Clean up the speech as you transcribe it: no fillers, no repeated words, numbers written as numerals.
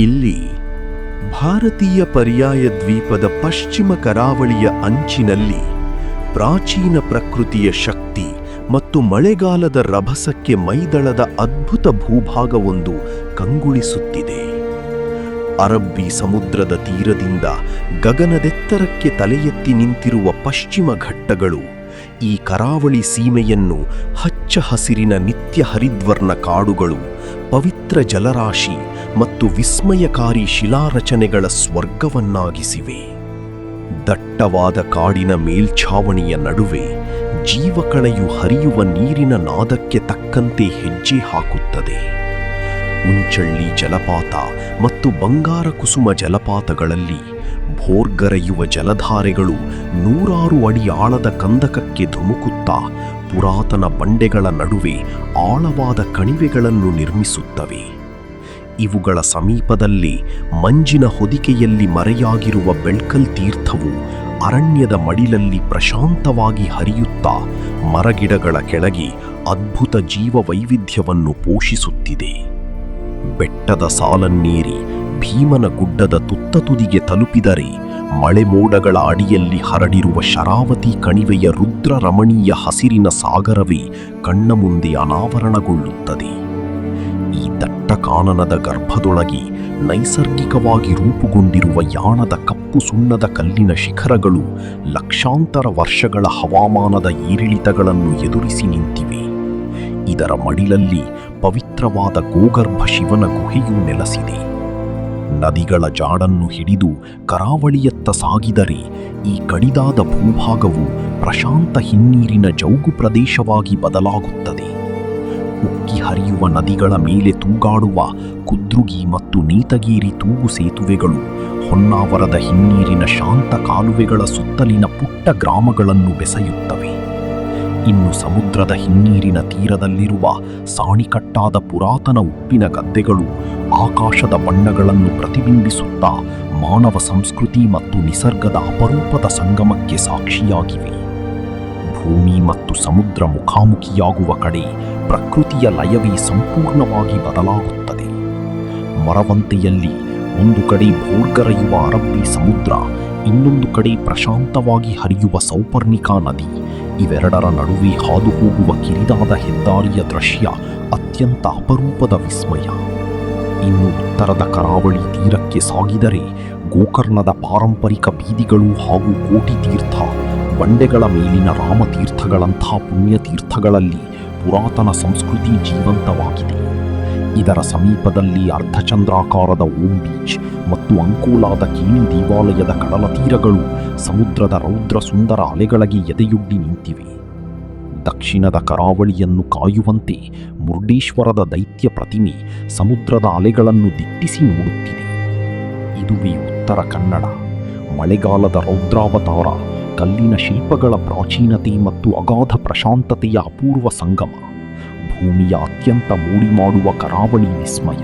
ಇಲ್ಲಿ ಭಾರತೀಯ ಪರ್ಯಾಯ ದ್ವೀಪದ ಪಶ್ಚಿಮ ಕರಾವಳಿಯ ಅಂಚಿನಲ್ಲಿ ಪ್ರಾಚೀನ ಪ್ರಕೃತಿಯ ಶಕ್ತಿ ಮತ್ತು ಮಳೆಗಾಲದ ರಭಸಕ್ಕೆ ಮೈದಳದ ಅದ್ಭುತ ಭೂಭಾಗವೊಂದು ಕಂಗೊಳಿಸುತ್ತಿದೆ. ಅರಬ್ಬಿ ಸಮುದ್ರದ ತೀರದಿಂದ ಗಗನದೆತ್ತರಕ್ಕೆ ತಲೆ ಎತ್ತಿ ನಿಂತಿರುವ ಪಶ್ಚಿಮ ಘಟ್ಟಗಳು ಈ ಕರಾವಳಿ ಸೀಮೆಯನ್ನು ಹಚ್ಚ ಹಸಿರಿನ ನಿತ್ಯ ಹರಿದ್ವರ್ಣ ಕಾಡುಗಳು, ಪವಿತ್ರ ಜಲರಾಶಿ ಮತ್ತು ವಿಸ್ಮಯಕಾರಿ ಶಿಲಾರಚನೆಗಳ ಸ್ವರ್ಗವನ್ನಾಗಿಸಿವೆ. ದಟ್ಟವಾದ ಕಾಡಿನ ಮೇಲ್ಛಾವಣಿಯ ನಡುವೆ ಜೀವಕಳೆಯು ಹರಿಯುವ ನೀರಿನ ನಾದಕ್ಕೆ ತಕ್ಕಂತೆ ಹೆಜ್ಜೆ ಹಾಕುತ್ತದೆ. ಉಂಚಳ್ಳಿ ಜಲಪಾತ ಮತ್ತು ಬಂಗಾರ ಕುಸುಮ ಜಲಪಾತಗಳಲ್ಲಿ ಭೋರ್ಗರೆಯುವ ಜಲಧಾರೆಗಳು ನೂರಾರು ಅಡಿ ಆಳದ ಕಂದಕಕ್ಕೆ ಧುಮುಕುತ್ತಾ ಪುರಾತನ ಬಂಡೆಗಳ ನಡುವೆ ಆಳವಾದ ಕಣಿವೆಗಳನ್ನು ನಿರ್ಮಿಸುತ್ತವೆ. ಇವುಗಳ ಸಮೀಪದಲ್ಲಿ ಮಂಜಿನ ಹೊದಿಕೆಯಲ್ಲಿ ಮರೆಯಾಗಿರುವ ಬೆಳ್ಕಲ್ ತೀರ್ಥವು ಅರಣ್ಯದ ಮಡಿಲಲ್ಲಿ ಪ್ರಶಾಂತವಾಗಿ ಹರಿಯುತ್ತಾ ಮರಗಿಡಗಳ ಕೆಳಗೆ ಅದ್ಭುತ ಜೀವ ವೈವಿಧ್ಯವನ್ನು ಪೋಷಿಸುತ್ತಿದೆ. ಬೆಟ್ಟದ ಸಾಲನ್ನೇರಿ ಭೀಮನ ಗುಡ್ಡದ ತುತ್ತ ತುದಿಗೆ ತಲುಪಿದರೆ ಮಳೆ ಮೋಡಗಳ ಅಡಿಯಲ್ಲಿ ಹರಡಿರುವ ಶರಾವತಿ ಕಣಿವೆಯ ರುದ್ರ ರಮಣೀಯ ಹಸಿರಿನ ಸಾಗರವೇ ಕಣ್ಣ ಮುಂದೆ ಅನಾವರಣಗೊಳ್ಳುತ್ತದೆ. ಈ ದಟ್ಟ ಕಾನನದ ಗರ್ಭದೊಳಗೆ ನೈಸರ್ಗಿಕವಾಗಿ ರೂಪುಗೊಂಡಿರುವ ಯಾಣದ ಕಪ್ಪು ಸುಣ್ಣದ ಕಲ್ಲಿನ ಶಿಖರಗಳು ಲಕ್ಷಾಂತರ ವರ್ಷಗಳ ಹವಾಮಾನದ ಏರಿಳಿತಗಳನ್ನು ಎದುರಿಸಿ ನಿಂತಿವೆ. ಇದರ ಮಡಿಲಲ್ಲಿ ಪವಿತ್ರವಾದ ಗೋಗರ್ಭ ಶಿವನ ಗುಹೆಯೂ ನೆಲೆಸಿದೆ. ನದಿಗಳ ಜಾಡನ್ನು ಹಿಡಿದು ಕರಾವಳಿಯತ್ತ ಸಾಗಿದರೆ ಈ ಕಡಿದಾದ ಭೂಭಾಗವು ಪ್ರಶಾಂತ ಹಿನ್ನೀರಿನ ಜೌಗು ಪ್ರದೇಶವಾಗಿ ಬದಲಾಗುತ್ತದೆ. ಉಕ್ಕಿ ಹರಿಯುವ ನದಿಗಳ ಮೇಲೆ ತೂಗಾಡುವ ಕುದ್ರುಗಿ ಮತ್ತು ನೀತಗೇರಿ ತೂಗು ಸೇತುವೆಗಳು ಹೊನ್ನಾವರದ ಹಿನ್ನೀರಿನ ಶಾಂತ ಕಾಲುವೆಗಳ ಸುತ್ತಲಿನ ಪುಟ್ಟ ಗ್ರಾಮಗಳನ್ನು ಬೆಸೆಯುತ್ತವೆ. ಇನ್ನು ಸಮುದ್ರದ ಹಿನ್ನೀರಿನ ತೀರದಲ್ಲಿರುವ ಸಾಣಿಕಟ್ಟಾದ ಪುರಾತನ ಉಪ್ಪಿನ ಗದ್ದೆಗಳು ಆಕಾಶದ ಬಣ್ಣಗಳನ್ನು ಪ್ರತಿಬಿಂಬಿಸುತ್ತಾ ಮಾನವ ಸಂಸ್ಕೃತಿ ಮತ್ತು ನಿಸರ್ಗದ ಅಪರೂಪದ ಸಂಗಮಕ್ಕೆ ಸಾಕ್ಷಿಯಾಗಿವೆ. ಭೂಮಿ ಮತ್ತು ಸಮುದ್ರ ಮುಖಾಮುಖಿಯಾಗುವ ಕಡೆ ಪ್ರಕೃತಿಯ ಲಯವೇ ಸಂಪೂರ್ಣವಾಗಿ ಬದಲಾಗುತ್ತದೆ. ಮರವಂತೆಯಲ್ಲಿ ಒಂದು ಕಡೆ ಭೋರ್ಗರೆಯುವ ಅರಬ್ಬಿ ಸಮುದ್ರ, ಇನ್ನೊಂದು ಕಡೆ ಪ್ರಶಾಂತವಾಗಿ ಹರಿಯುವ ಸೌಪರ್ಣಿಕಾ ನದಿ, ಇವೆರಡರ ನಡುವೆ ಹಾದು ಹೋಗುವ ಕಿರಿದಾದ ಹೆದ್ದಾರಿಯ ದೃಶ್ಯ ಅತ್ಯಂತ ಅಪರೂಪದ ವಿಸ್ಮಯ. ಇನ್ನು ಉತ್ತರದ ಕರಾವಳಿ ತೀರಕ್ಕೆ ಸಾಗಿದರೆ ಗೋಕರ್ಣದ ಪಾರಂಪರಿಕ ಬೀದಿಗಳು ಹಾಗೂ ಕೋಟಿ ತೀರ್ಥ, ಬಂಡೆಗಳ ಮೇಲಿನ ರಾಮತೀರ್ಥಗಳಂಥ ಪುಣ್ಯತೀರ್ಥಗಳಲ್ಲಿ ಪುರಾತನ ಸಂಸ್ಕೃತಿ ಜೀವಂತವಾಗಿದೆ. ಇದರ ಸಮೀಪದಲ್ಲಿ ಅರ್ಧಚಂದ್ರಾಕಾರದ ಓಂ ಬೀಚ್ ಮತ್ತು ಅಂಕೋಲಾದ ಕೀನಿ ದೇವಾಲಯದ ಕಡಲ ತೀರಗಳು ಸಮುದ್ರದ ರೌದ್ರ ಸುಂದರ ಅಲೆಗಳಿಗೆ ಎದೆಯೊಡ್ಡಿ ನಿಂತಿವೆ. ದಕ್ಷಿಣದ ಕರಾವಳಿಯನ್ನು ಕಾಯುವಂತೆ ಮುರುಡೇಶ್ವರದ ದೈತ್ಯ ಪ್ರತಿಮೆ ಸಮುದ್ರದ ಅಲೆಗಳನ್ನು ದಿಟ್ಟಿಸಿ ನೋಡುತ್ತಿದೆ. ಇದುವೇ ಉತ್ತರ ಕನ್ನಡ. ಮಳೆಗಾಲದ ರೌದ್ರಾವತಾರ, ಕಲ್ಲಿನ ಶಿಲ್ಪಗಳ ಪ್ರಾಚೀನತೆ ಮತ್ತು ಅಗಾಧ ಪ್ರಶಾಂತತೆಯ ಅಪೂರ್ವ ಸಂಗಮ, ಭೂಮಿಯ ಅತ್ಯಂತ ಮೋಡಿ ಮಾಡುವ ಕರಾವಳಿ ವಿಸ್ಮಯ.